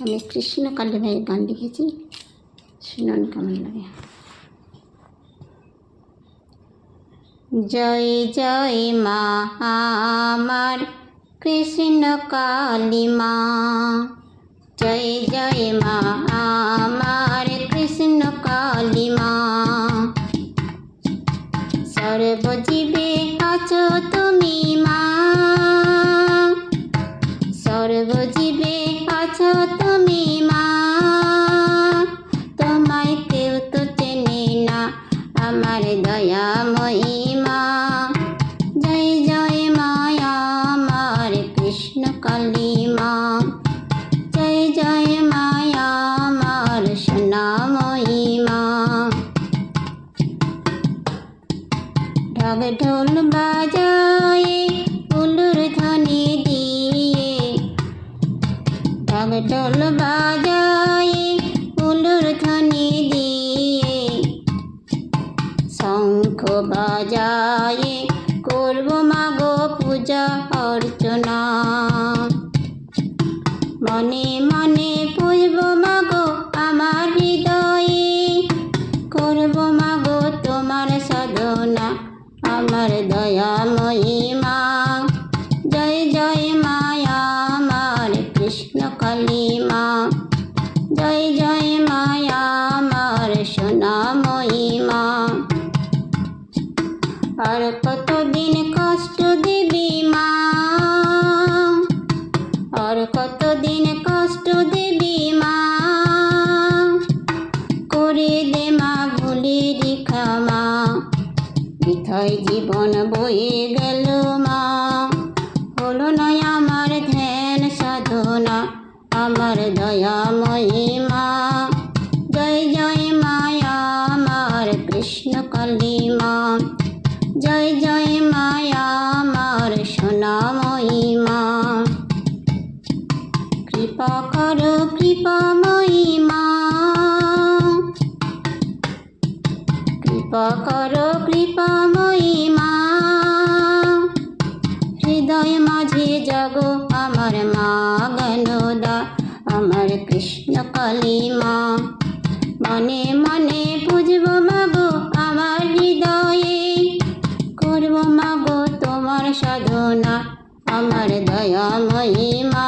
আমি কৃষ্ণ কালী ভাইয়ের গান লিখেছি, শুনুন কেমন লাগে। জয় জয় মা আমার কৃষ্ণ কালী মা, জয় জয় মা আমার কৃষ্ণ কালী মা। সর্বজীবে আছো তুমি মা, সর্বজীবে আছো তুমি মা, তোমায় কেউ তো চেনে না আমার দয়াময়ী মা। জয় জয় মায়া আমার কৃষ্ণ কালী মা, জয় জয় মায়া আমার সোনাময়ী মা। ঢাক ঢোল বাজায়ে উলুর ধ্বনি দিয়ে, ঢাক ঢোল বাজায়ে উলুর ধ্বনি দিয়ে, শঙ্খ বাজায়ে করব মাগো পূজা অর্চনা। মনে মনে পুজব মাগো আমার হৃদয়ে, করব মাগো তোমার সাধনা আমার দয়াময়ী মা। জয় জয় মায়া আমার কৃষ্ণ কালী মা, জয় জয় মায়া আমার সোনাময়ী মা। আর কতদিন কষ্ট দিবি মা, আর কতদিন কষ্ট দিবি মা, করে দে মা ভুলের ক্ষমা। বৃথায় জীবন বয়ে গেল মা, হলো না আমার ধ্যান সাধনা আমার দয়াময়ী মা। জয় জয় মায়া আমার কৃষ্ণ কালী মা, জয় জয় মায়া আমার সোনাময়ী মা। কৃপা করো কৃপাময়ী মা, কৃপা করো কৃপাময়ী মা। হৃদয় মাঝে জাগো আমার মা জ্ঞানদা আমার কৃষ্ণ কালী মা। মনে মনে পুজব মাগো আমার হৃদয়ে, করব মাগো তোমার সাধনা আমার দয়াময়ী মা।